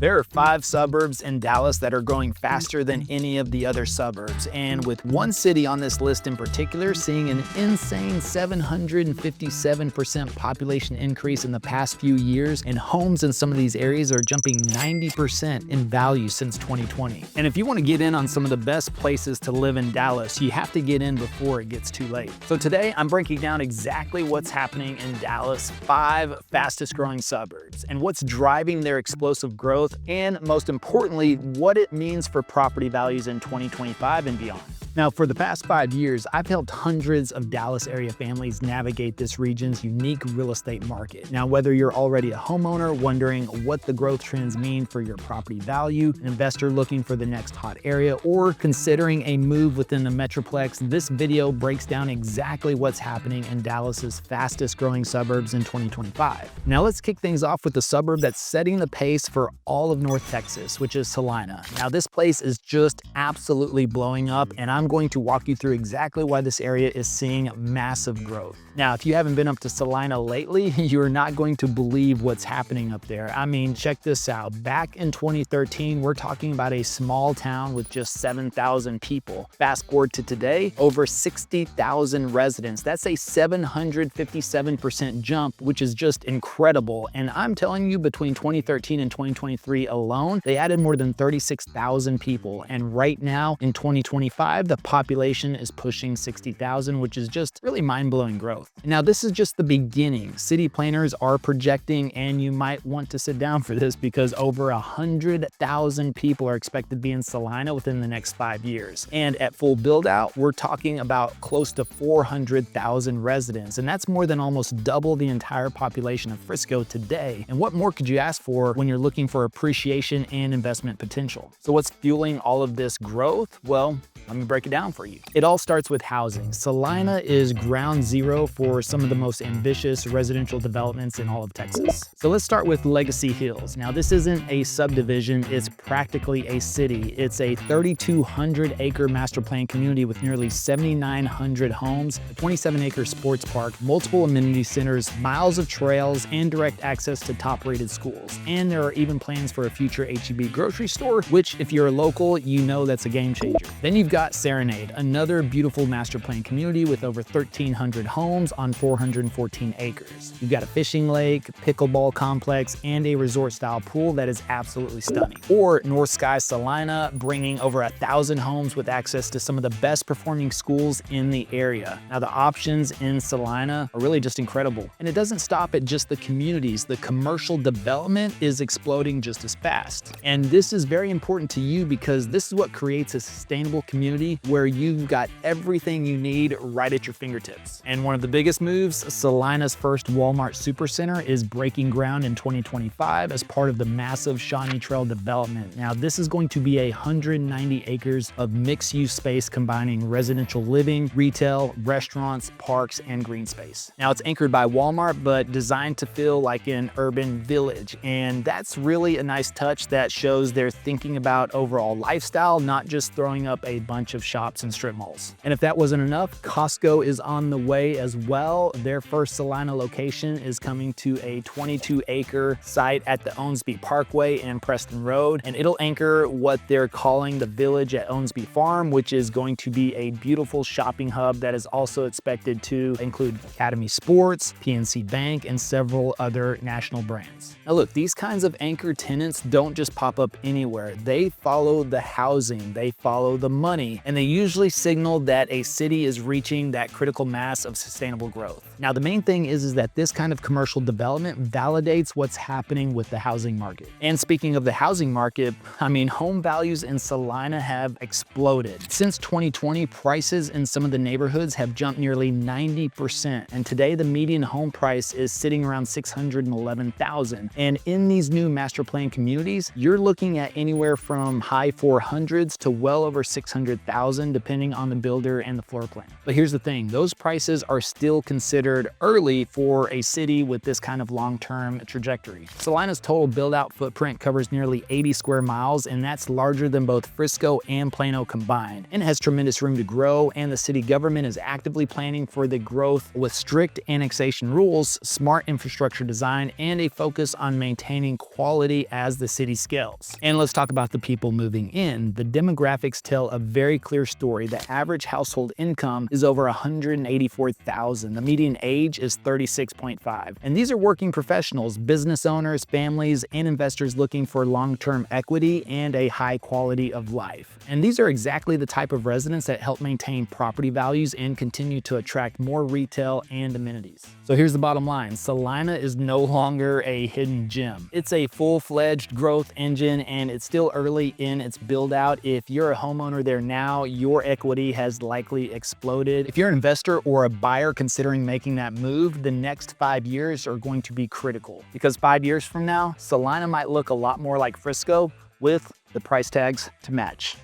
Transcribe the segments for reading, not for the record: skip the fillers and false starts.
There are 5 suburbs in Dallas that are growing faster than any of the other suburbs, and with one city on this list in particular seeing an insane 757% population increase in the past few years, and homes in some of these areas are jumping 90% in value since 2020. And if you want to get in on some of the best places to live in Dallas, you have to get in before it gets too late. So today I'm breaking down exactly what's happening in Dallas' 5 fastest growing suburbs and what's driving their explosive growth, and most importantly, what it means for property values in 2025 and beyond. Now, for the past 5 years, I've helped hundreds of Dallas area families navigate this region's unique real estate market. Now, whether you're already a homeowner wondering what the growth trends mean for your property value, an investor looking for the next hot area, or considering a move within the Metroplex, this video breaks down exactly what's happening in Dallas's fastest growing suburbs in 2025. Now, let's kick things off with the suburb that's setting the pace for all of North Texas, which is Celina. Now, this place is just absolutely blowing up, and I'm going to walk you through exactly why this area is seeing massive growth. Now, if you haven't been up to Celina lately, you're not going to believe what's happening up there. I mean, check this out. Back in 2013, we're talking about a small town with just 7,000 people. Fast forward to today, over 60,000 residents. That's a 757% jump, which is just incredible. And I'm telling you, between 2013 and 2023 alone, they added more than 36,000 people. And right now, in 2025, the population is pushing 60,000, which is just really mind-blowing growth. Now, this is just the beginning. City planners are projecting, and you might want to sit down for this, because over 100,000 people are expected to be in Celina within the next 5 years. And at full build-out, we're talking about close to 400,000 residents, and that's more than almost double the entire population of Frisco today. And what more could you ask for when you're looking for appreciation and investment potential? So what's fueling all of this growth? Well, let me break it down for you. It all starts with housing. Celina is ground zero for some of the most ambitious residential developments in all of Texas. So let's start with Legacy Hills. Now, this isn't a subdivision, it's practically a city. It's a 3,200 acre master plan community with nearly 7,900 homes, a 27-acre sports park, multiple amenity centers, miles of trails, and direct access to top-rated schools. And there are even plans for a future H-E-B grocery store, which, if you're a local, you know that's a game changer. Then you've got Serenade, another beautiful master plan community with over 1,300 homes on 414 acres. You've got a fishing lake, pickleball complex, and a resort-style pool that is absolutely stunning. Or North Sky Celina, bringing over 1,000 homes with access to some of the best performing schools in the area. Now, the options in Celina are really just incredible. And it doesn't stop at just the communities. The commercial development is exploding just as fast. And this is very important to you, because this is what creates a sustainable community where you've got everything you need right at your fingertips. And one of the biggest moves, Celina's first Walmart Supercenter is breaking ground in 2025 as part of the massive Shawnee Trail development. Now, this is going to be 190 acres of mixed-use space combining residential living, retail, restaurants, parks, and green space. Now, it's anchored by Walmart, but designed to feel like an urban village. And that's really a nice touch that shows they're thinking about overall lifestyle, not just throwing up a bunch of shops and strip malls. And if that wasn't enough, Costco is on the way as well. Their first Celina location is coming to a 22-acre site at the Owensby Parkway and Preston Road, and it'll anchor what they're calling the Village at Owensby Farm, which is going to be a beautiful shopping hub that is also expected to include Academy Sports, PNC Bank, and several other national brands. Now look, these kinds of anchor tenants don't just pop up anywhere. They follow the housing, they follow the money, and they usually signal that a city is reaching that critical mass of sustainable growth. Now, the main thing is that this kind of commercial development validates what's happening with the housing market. And speaking of the housing market, I mean, home values in Celina have exploded. Since 2020, prices in some of the neighborhoods have jumped nearly 90%. And today, the median home price is sitting around $611,000. And in these new master plan communities, you're looking at anywhere from high 400s to well over $600,000 $600,000 depending on the builder and the floor plan. But here's the thing, those prices are still considered early for a city with this kind of long-term trajectory. Celina's total build-out footprint covers nearly 80 square miles, and that's larger than both Frisco and Plano combined, and has tremendous room to grow, and the city government is actively planning for the growth with strict annexation rules, smart infrastructure design, and a focus on maintaining quality as the city scales. And let's talk about the people moving in. The demographics tell a very clear story. The average household income is over $184,000. The median age is 36.5. And these are working professionals, business owners, families, and investors looking for long-term equity and a high quality of life. And these are exactly the type of residents that help maintain property values and continue to attract more retail and amenities. So here's the bottom line. Celina is no longer a hidden gem. It's a full-fledged growth engine, and it's still early in its build-out. If you're a homeowner there now, your equity has likely exploded. If you're an investor or a buyer considering making that move, the next 5 years are going to be critical, because 5 years from now, Celina might look a lot more like Frisco with the price tags to match.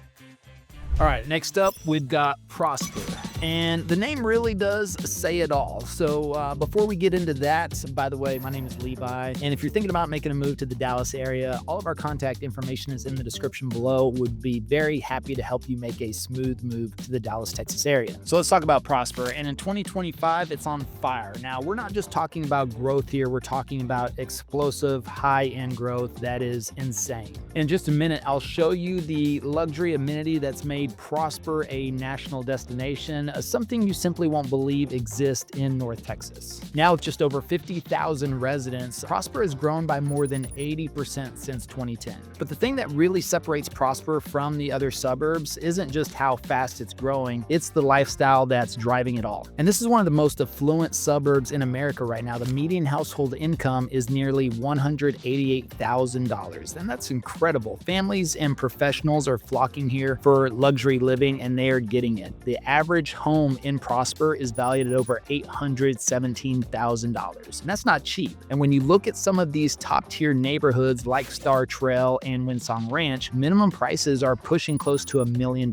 All right, next up, we've got Prosper. And the name really does say it all. So before we get into that, by the way, my name is Levi. And if you're thinking about making a move to the Dallas area, all of our contact information is in the description below. Would be very happy to help you make a smooth move to the Dallas, Texas area. So let's talk about Prosper. And in 2025, it's on fire. Now, we're not just talking about growth here. We're talking about explosive, high-end growth that is insane. In just a minute, I'll show you the luxury amenity that's made Prosper a national destination, something you simply won't believe exists in North Texas. Now with just over 50,000 residents, Prosper has grown by more than 80% since 2010. But the thing that really separates Prosper from the other suburbs isn't just how fast it's growing, it's the lifestyle that's driving it all. And this is one of the most affluent suburbs in America right now. The median household income is nearly $188,000, and that's incredible. Families and professionals are flocking here for luxury living, and they are getting it. The average home in Prosper is valued at over $817,000, and that's not cheap. And when you look at some of these top-tier neighborhoods like Star Trail and Winsong Ranch, minimum prices are pushing close to $1 million.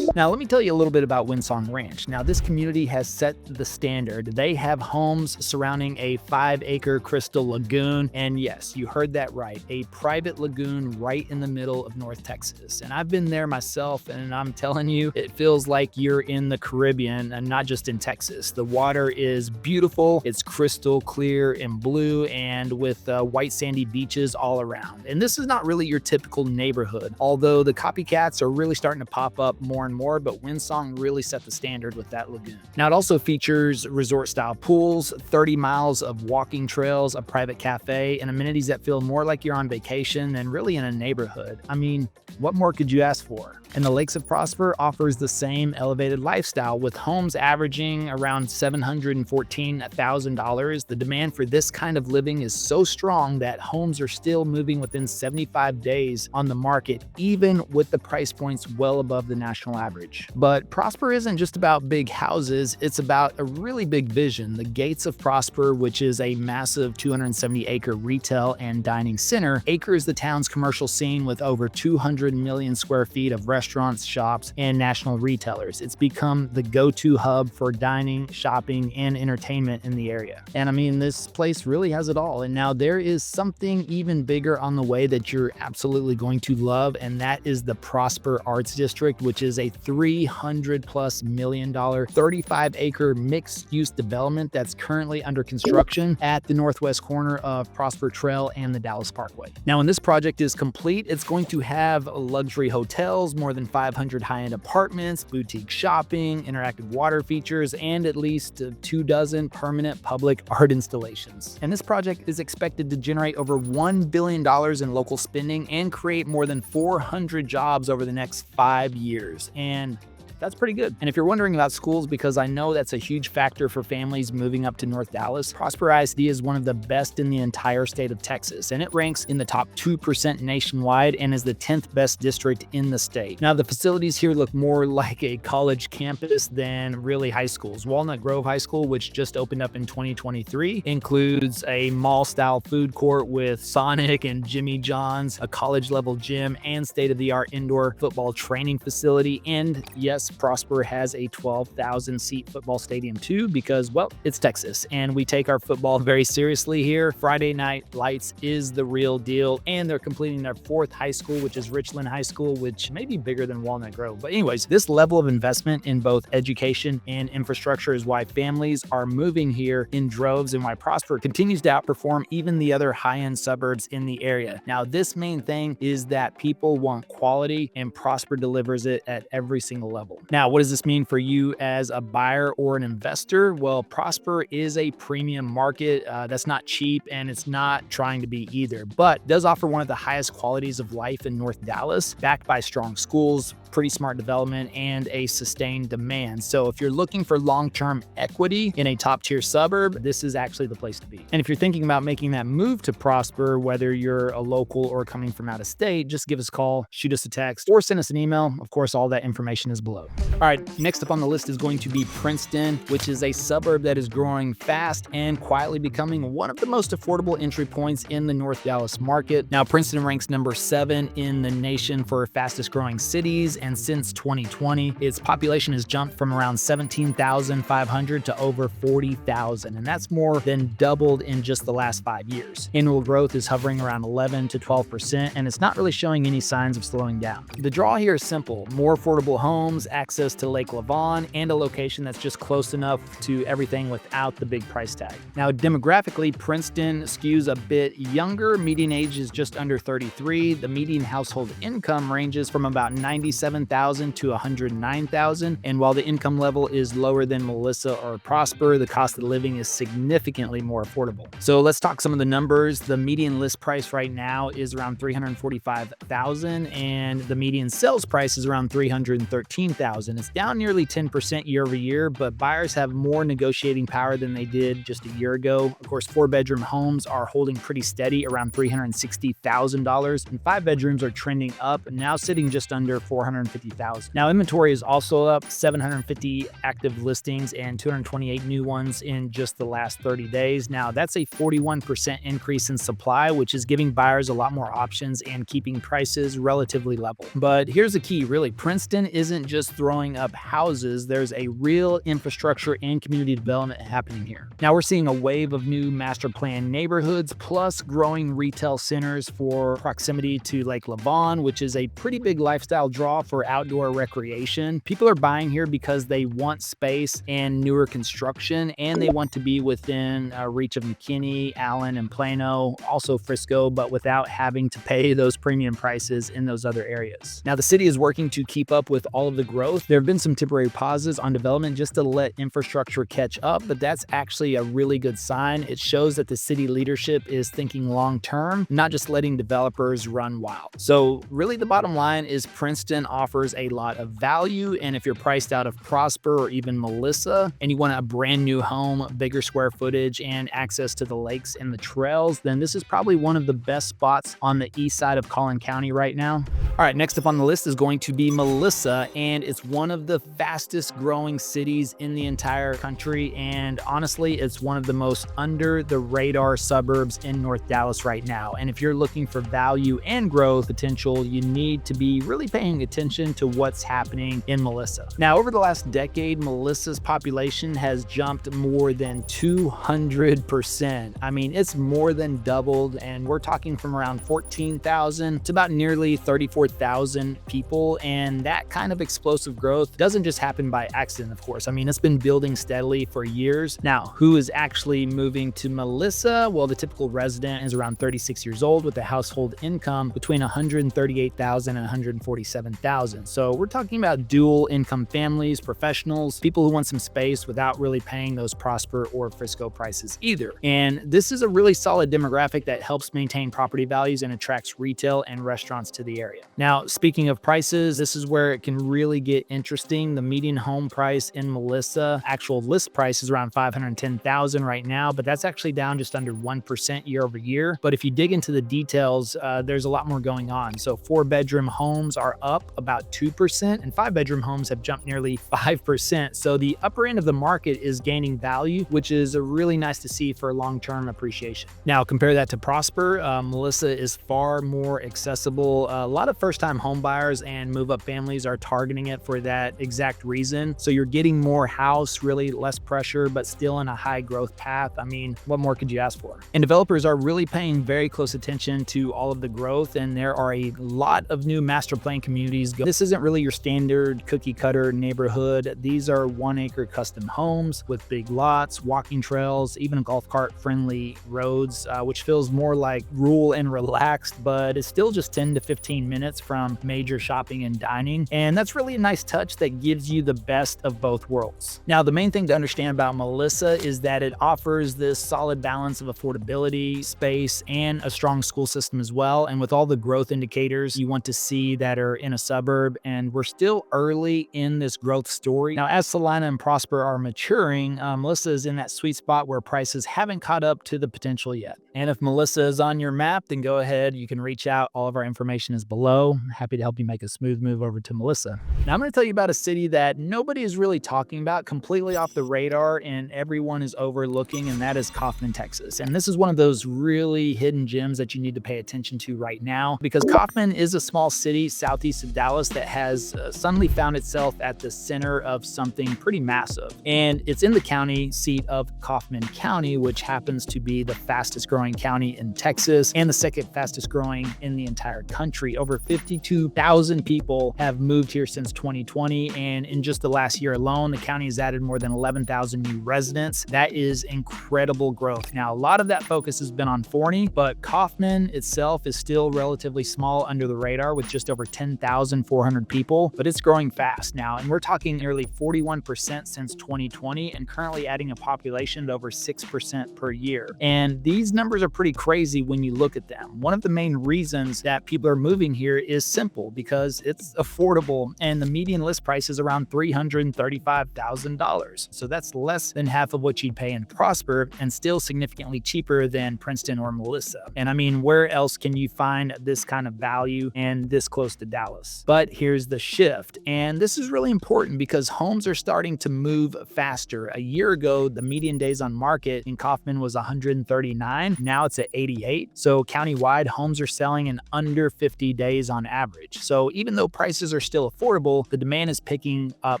Now, let me tell you a little bit about Winsong Ranch. Now, this community has set the standard. They have homes surrounding a 5-acre crystal lagoon, and yes, you heard that right, a private lagoon right in the middle of North Texas. And I've been there myself, and I'm telling you, it feels like you're in the Caribbean and not just in Texas. The water is beautiful. It's crystal clear and blue, and with white sandy beaches all around. And this is not really your typical neighborhood, although the copycats are really starting to pop up more and more, but Winsong really set the standard with that lagoon. Now, it also features resort-style pools, 30 miles of walking trails, a private cafe, and amenities that feel more like you're on vacation than really in a neighborhood. I mean, what more could you ask for? And the Lakes of Prosper offers the same elevated lifestyle, with homes averaging around $714,000. The demand for this kind of living is so strong that homes are still moving within 75 days on the market, even with the price points well above the national average. But Prosper isn't just about big houses, it's about a really big vision. The Gates of Prosper, which is a massive 270-acre retail and dining center, anchors the town's commercial scene with over 200 million square feet of restaurants, shops, and national retailers. It's become the go-to hub for dining, shopping, and entertainment in the area. And I mean, this place really has it all. And now there is something even bigger on the way that you're absolutely going to love, and that is the Prosper Arts District, which is a $300+ million, 35-acre mixed-use development that's currently under construction at the northwest corner of Prosper Trail and the Dallas Parkway. Now, when this project is complete, it's going to have luxury hotels, more than 500 high-end apartments, boutique shopping, interactive water features, and at least 24 permanent public art installations. And this project is expected to generate over $1 billion in local spending and create more than 400 jobs over the next 5 years. And That's pretty good. And if you're wondering about schools, because I know that's a huge factor for families moving up to North Dallas, Prosper ISD is one of the best in the entire state of Texas, and it ranks in the top 2% nationwide and is the 10th best district in the state. Now, the facilities here look more like a college campus than really high schools. Walnut Grove High School, which just opened up in 2023, includes a mall-style food court with Sonic and Jimmy John's, a college-level gym, and state-of-the-art indoor football training facility. And yes, Prosper has a 12,000-seat football stadium too, because, well, it's Texas, and we take our football very seriously here. Friday Night Lights is the real deal, and they're completing their 4th high school, which is Richland High School, which may be bigger than Walnut Grove. But anyways, this level of investment in both education and infrastructure is why families are moving here in droves and why Prosper continues to outperform even the other high-end suburbs in the area. Now, this main thing is that people want quality, and Prosper delivers it at every single level. Now, what does this mean for you as a buyer or an investor? Well, Prosper is a premium market that's not cheap, and it's not trying to be either, but does offer one of the highest qualities of life in North Dallas, backed by strong schools, pretty smart development, and a sustained demand. So if you're looking for long-term equity in a top-tier suburb, this is actually the place to be. And if you're thinking about making that move to Prosper, whether you're a local or coming from out of state, just give us a call, shoot us a text, or send us an email. Of course, all that information is below. All right, next up on the list is going to be Princeton, which is a suburb that is growing fast and quietly becoming one of the most affordable entry points in the North Dallas market. Now, Princeton ranks number 7 in the nation for fastest growing cities, and since 2020, its population has jumped from around 17,500 to over 40,000, and that's more than doubled in just the last 5 years. Annual growth is hovering around 11 to 12%, and it's not really showing any signs of slowing down. The draw here is simple: more affordable homes, access to Lake Lavon, and a location that's just close enough to everything without the big price tag. Now, demographically, Princeton skews a bit younger. Median age is just under 33. The median household income ranges from about $97,000 to $109,000. And while the income level is lower than Melissa or Prosper, the cost of living is significantly more affordable. So let's talk some of the numbers. The median list price right now is around $345,000, and the median sales price is around $313,000. It's down nearly 10% year over year, but buyers have more negotiating power than they did just a year ago. Of course, 4-bedroom homes are holding pretty steady around $360,000, and 5 bedrooms are trending up, now sitting just under $450,000. Now, inventory is also up, 750 active listings and 228 new ones in just the last 30 days. Now, that's a 41% increase in supply, which is giving buyers a lot more options and keeping prices relatively level. But here's the key, really. Princeton isn't just throwing up houses. There's a real infrastructure and community development happening here. Now, we're seeing a wave of new master plan neighborhoods, plus growing retail centers for proximity to Lake Lavon, which is a pretty big lifestyle draw for outdoor recreation. People are buying here because they want space and newer construction, and they want to be within reach of McKinney, Allen, and Plano, also Frisco, but without having to pay those premium prices in those other areas. Now, the city is working to keep up with all of the growth. There have been some temporary pauses on development just to let infrastructure catch up, but that's actually a really good sign. It shows that the city leadership is thinking long-term, not just letting developers run wild. So really, the bottom line is Princeton offers a lot of value, and if you're priced out of Prosper or even Melissa, and you want a brand new home, bigger square footage, and access to the lakes and the trails, then this is probably one of the best spots on the east side of Collin County right now. All right, next up on the list is going to be Melissa, and it's one of the fastest growing cities in the entire country, and honestly, it's one of the most under the radar suburbs in North Dallas right now. And if you're looking for value and growth potential, you need to be really paying attention to what's happening in Melissa. Now, over the last decade, Melissa's population has jumped more than 200%. I mean, it's more than doubled, and we're talking from around 14,000 to about nearly 34,000 people. And that kind of explosive growth doesn't just happen by accident, of course. I mean, it's been building steadily for years. Now, who is actually moving to Melissa? Well, the typical resident is around 36 years old with a household income between $138,000 and $147,000. So we're talking about dual income families, professionals, people who want some space without really paying those Prosper or Frisco prices either. And this is a really solid demographic that helps maintain property values and attracts retail and restaurants to the area. Now, speaking of prices, this is where it can really get interesting. The median home price in Melissa, actual list price, is around $510,000 right now, but that's actually down just under 1% year over year. But if you dig into the details, there's a lot more going on. So 4-bedroom homes are up about 2%, and 5-bedroom homes have jumped nearly 5%. So the upper end of the market is gaining value, which is really nice to see for long-term appreciation. Now, compare that to Prosper. Melissa is far more accessible. A lot of first-time home buyers and move-up families are targeting it for that exact reason. So you're getting more house, really less pressure, but still in a high growth path. I mean, what more could you ask for? And developers are really paying very close attention to all of the growth, and there are a lot of new master plan communities. This isn't really your standard cookie cutter neighborhood. These are 1-acre custom homes with big lots, walking trails, even a golf cart friendly roads, which feels more like rural and relaxed, but it's still just 10 to 15 minutes from major shopping and dining. And that's really a nice touch that gives you the best of both worlds. Now, the main thing to understand about Melissa is that it offers this solid balance of affordability, space, and a strong school system as well. And with all the growth indicators you want to see that are in a suburb, and we're still early in this growth story. Now, as Celina and Prosper are maturing, Melissa is in that sweet spot where prices haven't caught up to the potential yet. And if Melissa is on your map, then go ahead, you can reach out. All of our information is below. Happy to help you make a smooth move over to Melissa. Now, I'm going to tell you about a city that nobody is really talking about, completely off the radar, and everyone is overlooking, and that is Kaufman, Texas. And this is one of those really hidden gems that you need to pay attention to right now, because Kaufman is a small city southeast of Dallas that has suddenly found itself at the center of something pretty massive. And it's in the county seat of Kaufman County, which happens to be the fastest growing county in Texas and the second fastest growing in the entire country. Over 52,000 people have moved here since 2020. And in just the last year alone, the county has added more than 11,000 new residents. That is incredible growth. Now, a lot of that focus has been on Forney, but Kaufman itself is still relatively small under the radar with just over 10,400 people, but it's growing fast now. And we're talking nearly 41% since 2020 and currently adding a population at over 6% per year. And these numbers are pretty crazy when you look at them. One of the main reasons that people are moving here is simple, because it's affordable, and the median list price is around $335,000. So that's less than half of what you'd pay in Prosper, and still significantly cheaper than Princeton or Melissa. And I mean, where else can you find this kind of value and this close to Dallas? But here's the shift, and this is really important because homes are starting to move faster. A year ago, the median days on market in Kaufman was 139. Now it's at 88. So countywide, homes are selling in under 50 days on average. So even though prices are still affordable, the demand is picking up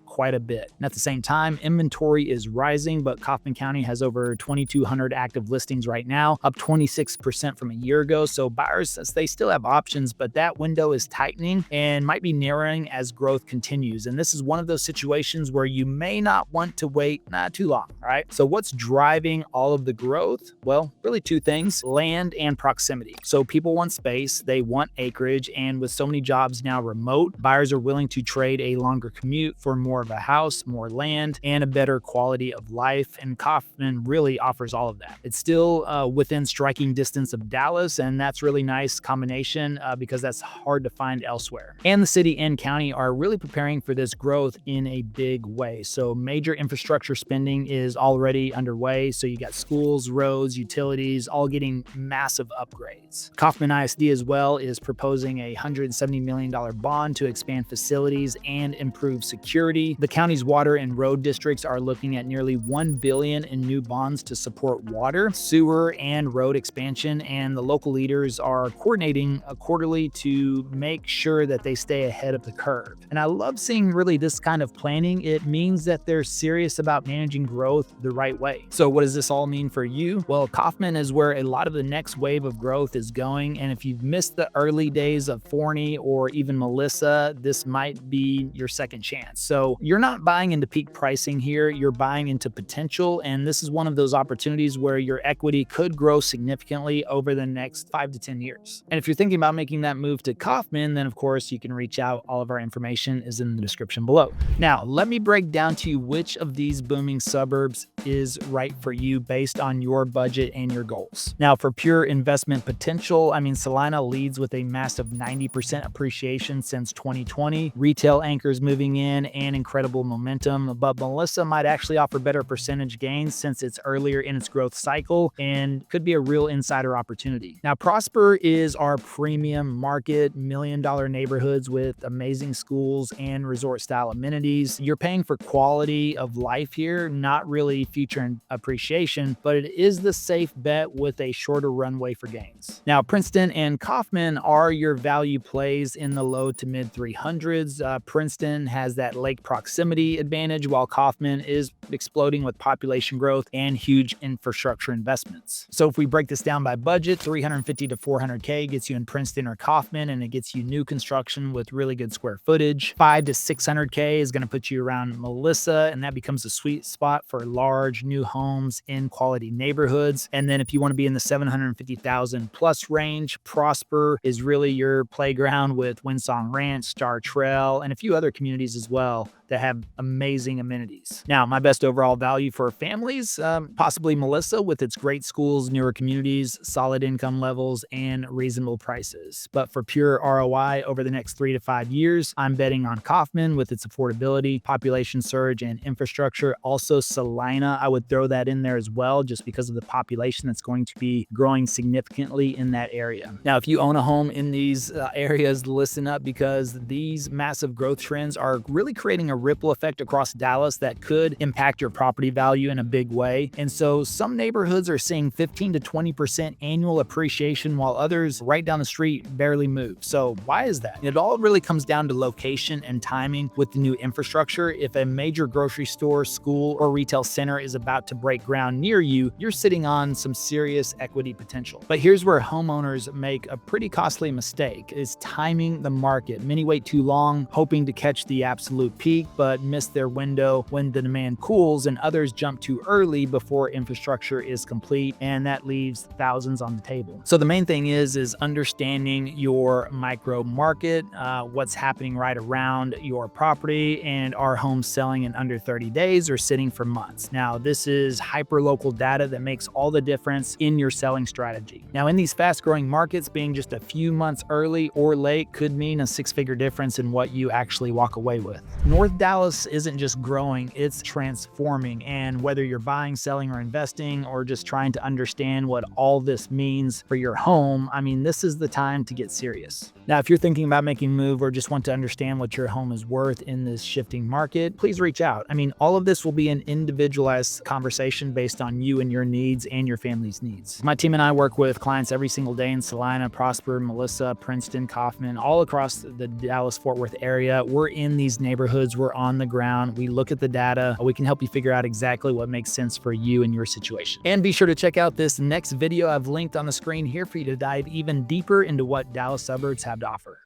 quite a bit. And at the same time, inventory is rising, but Kaufman County has over 2,200 active listings right now, up 26% from a year ago. So buyers, they still have options, but that window is tightening and might be narrowing as growth continues. And this is one of those situations where you may not want to wait too long, all right? So what's driving all of the growth? Well, really two things: land and proximity. So people want space, they want acreage, and with so many jobs now remote, buyers are willing to trade a longer commute for more of a house, more land, and a better quality of life. And Kaufman really offers all of that. It's still within striking distance of Dallas, and that's really nice combination because that's hard to find elsewhere. And the city and county are really preparing for this growth in a big way. So major infrastructure spending is already underway. So you got schools, roads, utilities, all getting massive upgrades. Kaufman ISD as well is proposing a $170 million bond to expand facilities and improve security. The county's water and road districts are looking at nearly $1 billion in new bonds to support water, sewer, and road expansion. And the local leaders are coordinating quarterly to make sure that they stay ahead of the curve. And I love seeing really this kind of planning. It means that they're serious about managing growth the right way. So what does this all mean for you? Well, Kaufman is where a lot of the next wave of growth is going. And if you've missed the early days of Forney or even Melissa, this might be your second chance. So you're not buying into peak pricing here, you're buying into potential. And this is one of those opportunities where your equity could grow significantly over the next 5 to 10 years. And if you're thinking about making that move to Kaufman, then of course you can reach out. All of our information is in the description below. Now, let me break down to you which of these booming suburbs is right for you based on your budget and your goals. Now, for pure investment potential, I mean, Celina leads with a massive 90% appreciation since 2020, retail anchors moving in, and incredible momentum. But Melissa might actually offer better percentage gains since it's earlier in its growth cycle and could be a real insider opportunity. Now, Prosper is our premium market, million-dollar neighborhoods with amazing schools and resort-style amenities. You're paying for quality of life here, not really future appreciation, but it is the safe bet with a shorter runway for gains. Now, Princeton and Kaufman are your value plays in the low to mid 300s. Princeton has that lake proximity advantage, while Kaufman is exploding with population growth and huge infrastructure investments. So if we break this down by budget, 350 to 400K gets you in Princeton or Kaufman, and it gets you new construction with really good square footage. 5 to 600K is going to put you around Melissa, and that becomes a sweet spot for large new homes in quality neighborhoods. And then if you want to be in the 750,000 plus range, Prosper is really your playground with Windsong Ranch, Star Trail, and a few other communities as well that have amazing amenities. Now, my best overall value for families, possibly Melissa with its great schools, newer communities, solid income levels, and reasonable prices. But for pure ROI over the next 3 to 5 years, I'm betting on Kaufman with its affordability, population surge, and infrastructure. Also, Celina, I would throw that in there as well, just because of the population that's going to be growing significantly in that area. Now, if you own a home in these areas, listen up, because these massive growth trends are really creating a ripple effect across Dallas that could impact your property value in a big way. And so some neighborhoods are seeing 15 to 20% annual appreciation, while others right down the street barely move. So why is that? It all really comes down to location and timing with the new infrastructure. If a major grocery store, school, or retail center is about to break ground near you, you're sitting on some serious equity potential. But here's where homeowners make a pretty costly mistake, is timing the market. Many wait too long, hoping to catch the absolute peak, but miss their window when the demand cools, and others jump too early before infrastructure is complete, and that leaves thousands on the table. So the main thing is understanding your micro market, what's happening right around your property, and are homes selling in under 30 days or sitting for months. Now, this is hyper-local data that makes all the difference in your selling strategy. Now, in these fast-growing markets, being just a few months early or late could mean a six-figure difference in what you actually walk away with. North Dallas isn't just growing, it's transforming. And whether you're buying, selling, or investing, or just trying to understand what all this means for your home, I mean, this is the time to get serious. Now, if you're thinking about making a move or just want to understand what your home is worth in this shifting market, please reach out. I mean, all of this will be an individualized conversation based on you and your needs and your family's needs. My team and I work with clients every single day in Celina, Prosper, Melissa, Princeton, Kaufman, all across the Dallas-Fort Worth area. We're in these neighborhoods, we're on the ground, we look at the data, we can help you figure out exactly what makes sense for you and your situation. And be sure to check out this next video I've linked on the screen here for you to dive even deeper into what Dallas suburbs have to offer.